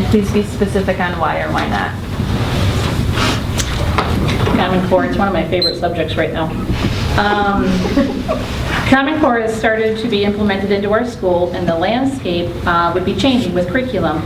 please be specific on why or why not. Common Core, it's one of my favorite subjects right now. Common Core has started to be implemented into our school, and the landscape would be changing with curriculum.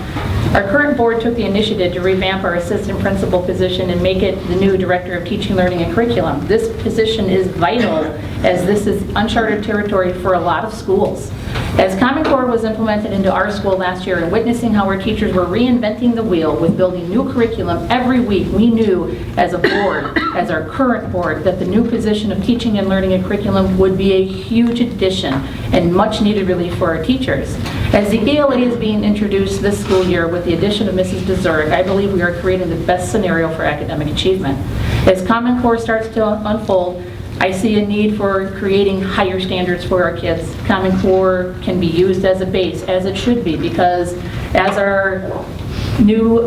Our current board took the initiative to revamp our assistant principal position and make it the new director of teaching, learning, and curriculum. This position is vital, as this is uncharted territory for a lot of schools. As Common Core was implemented into our school last year, and witnessing how our teachers were reinventing the wheel with building new curriculum every week, we knew as a board, as our current board, that the new position of teaching and learning and curriculum would be a huge addition and much needed relief for our teachers. As the ELA is being introduced this school year with the addition of Mrs. DeZurek, I believe we are creating the best scenario for academic achievement. As Common Core starts to unfold, I see a need for creating higher standards for our kids. Common Core can be used as a base, as it should be, because as our new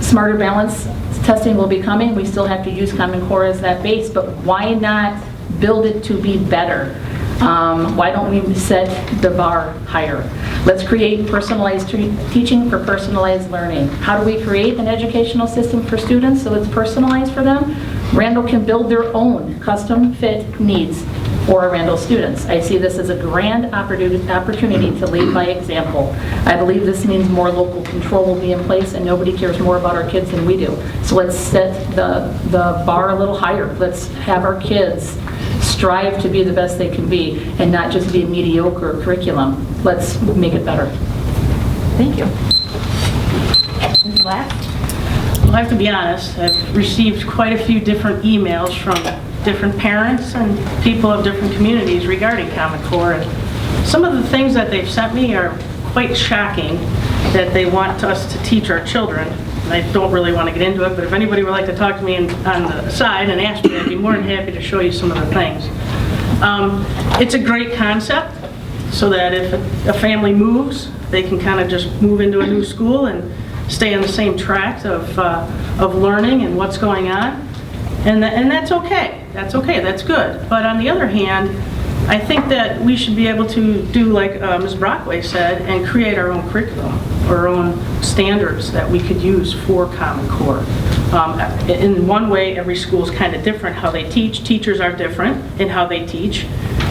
Smarter Balance testing will be coming, we still have to use Common Core as that base, but why not build it to be better? Why don't we set the bar higher? Let's create personalized teaching for personalized learning. How do we create an educational system for students so it's personalized for them? Randall can build their own custom fit needs for our Randall students. I see this as a grand opportunity to lead by example. I believe this means more local control will be in place, and nobody cares more about our kids than we do. So let's set the bar a little higher. Let's have our kids strive to be the best they can be and not just be a mediocre curriculum. Let's make it better. Thank you. Ms. Black? Well, I have to be honest, I've received quite a few different emails from different parents and people of different communities regarding Common Core, and some of the things that they've sent me are quite shocking that they want us to teach our children. And I don't really want to get into it, but if anybody would like to talk to me on the side and ask me, I'd be more than happy to show you some of the things. It's a great concept, so that if a family moves, they can kind of just move into a new school and stay on the same track of learning and what's going on. And that's okay. That's okay. That's good. But on the other hand, I think that we should be able to do like Ms. Brockway said and create our own curriculum, our own standards that we could use for Common Core. In one way, every school is kind of different how they teach. Teachers are different in how they teach.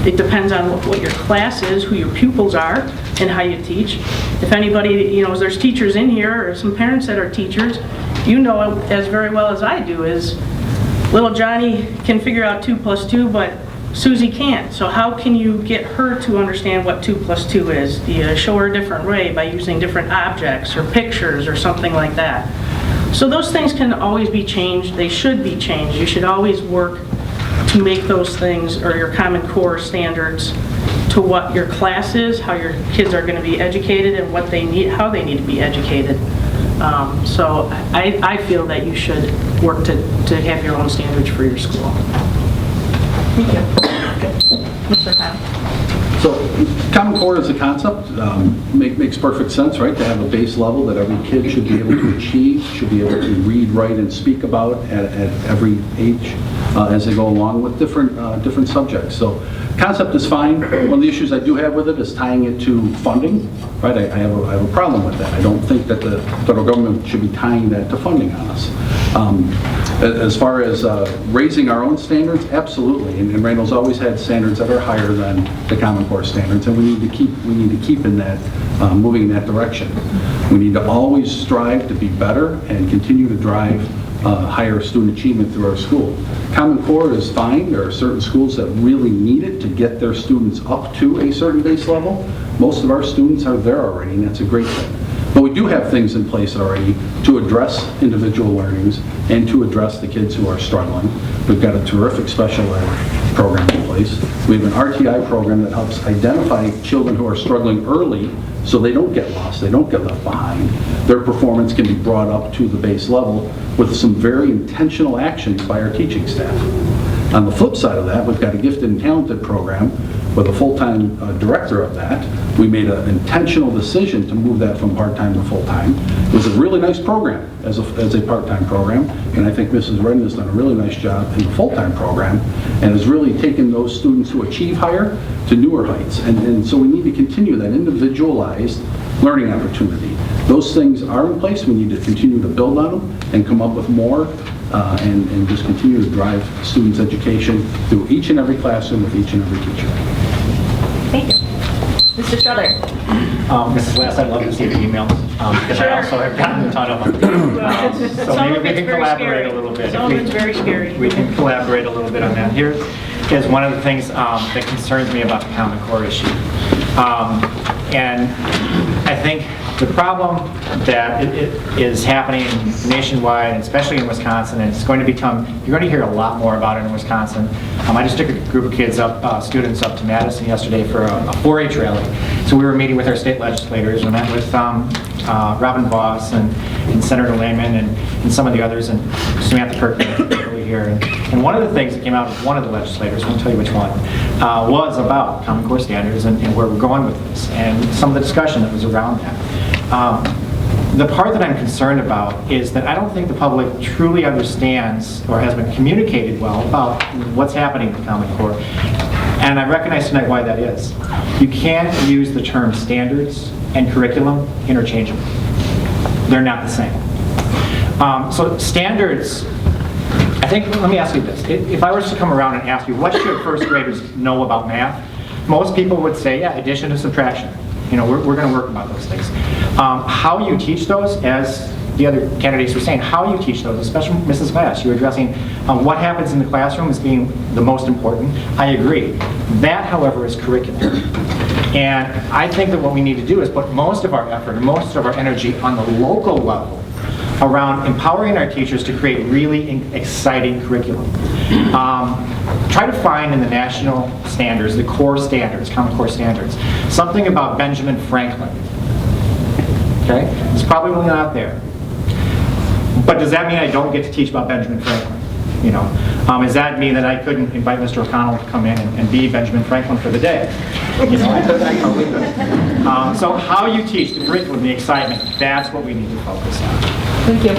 It depends on what your class is, who your pupils are, and how you teach. If anybody, there's teachers in here or some parents that are teachers, you know as very well as I do is little Johnny can figure out 2 + 2, but Susie can't. So how can you get her to understand what 2 + 2 is? Do you show her a different way by using different objects or pictures or something like that? So those things can always be changed. They should be changed. You should always work to make those things or your Common Core standards to what your class is, how your kids are going to be educated, and what they need, how they need to be educated. So I feel that you should work to have your own standards for your school. Thank you. Mr. Kyle. So Common Core as a concept makes perfect sense, right? To have a base level that every kid should be able to achieve, should be able to read, write, and speak about at every age as they go along with different subjects. So concept is fine. One of the issues I do have with it is tying it to funding, right? I have a problem with that. I don't think that the federal government should be tying that to funding on us. As far as raising our own standards, absolutely. And Randall's always had standards that are higher than the Common Core standards, and we need to keep in that, moving in that direction. We need to always strive to be better and continue to drive higher student achievement through our school. Common Core is fine. There are certain schools that really need it to get their students up to a certain base level. Most of our students are there already, and that's a great thing. But we do have things in place already to address individual learnings and to address the kids who are struggling. We've got a terrific special ed program in place. We have an RTI program that helps identify children who are struggling early so they don't get lost, they don't get left behind. Their performance can be brought up to the base level with some very intentional actions by our teaching staff. On the flip side of that, we've got a gifted and talented program with a full-time director of that We made an intentional decision to move that from part-time to full-time. It was a really nice program as a part-time program, and I think Mrs. Redden has done a really nice job in the full-time program and has really taken those students who achieve higher to newer heights. And so we need to continue that individualized learning opportunity. Those things are in place. We need to continue to build on them and come up with more and just continue to drive students' education through each and every classroom with each and every teacher. Thank you. Mr. Struther. Mrs. West, I'd love to see the emails, because I also have gotten a ton of them. So Some maybe of we it's can very collaborate scary. a little bit. Some of it's very scary. We can collaborate a little bit on that. Here is one of the things that concerns me about the Common Core issue. And I think the problem that is happening nationwide, and especially in Wisconsin, and it's going to become, you're going to hear a lot more about it in Wisconsin. I just took a group of kids students up to Madison yesterday for a 4-H rally. So we were meeting with our state legislators. We met with Robin Voss and Senator Lehman and some of the others, and Samantha Kirkman here. And one of the things that came out of one of the legislators, I won't tell you which one, was about Common Core standards and where we're going with this, and some of the discussion that was around that. The part that I'm concerned about is that I don't think the public truly understands or has been communicated well about what's happening with Common Core. And I recognize tonight why that is. You can't use the term standards and curriculum interchangeably. They're not the same. So standards, I think, let me ask you this. If I was to come around and ask you, what should first graders know about math? Most people would say, yeah, addition and subtraction. You know, we're going to work about those things. How you teach those, as the other candidates were saying, how you teach those, especially Mrs. Glass, you were addressing what happens in the classroom as being the most important. I agree. That, however, is curriculum. And I think that what we need to do is put most of our effort and most of our energy on the local level around empowering our teachers to create really exciting curriculum. Try to find in the national standards, the core standards, Common Core standards, something about Benjamin Franklin. Okay? It's probably not there. But does that mean I don't get to teach about Benjamin Franklin? You know, does that mean that I couldn't invite Mr. O'Connell to come in and be Benjamin Franklin for the day? You know, I totally could. So how you teach the curriculum, the excitement, that's what we need to focus on. Thank you.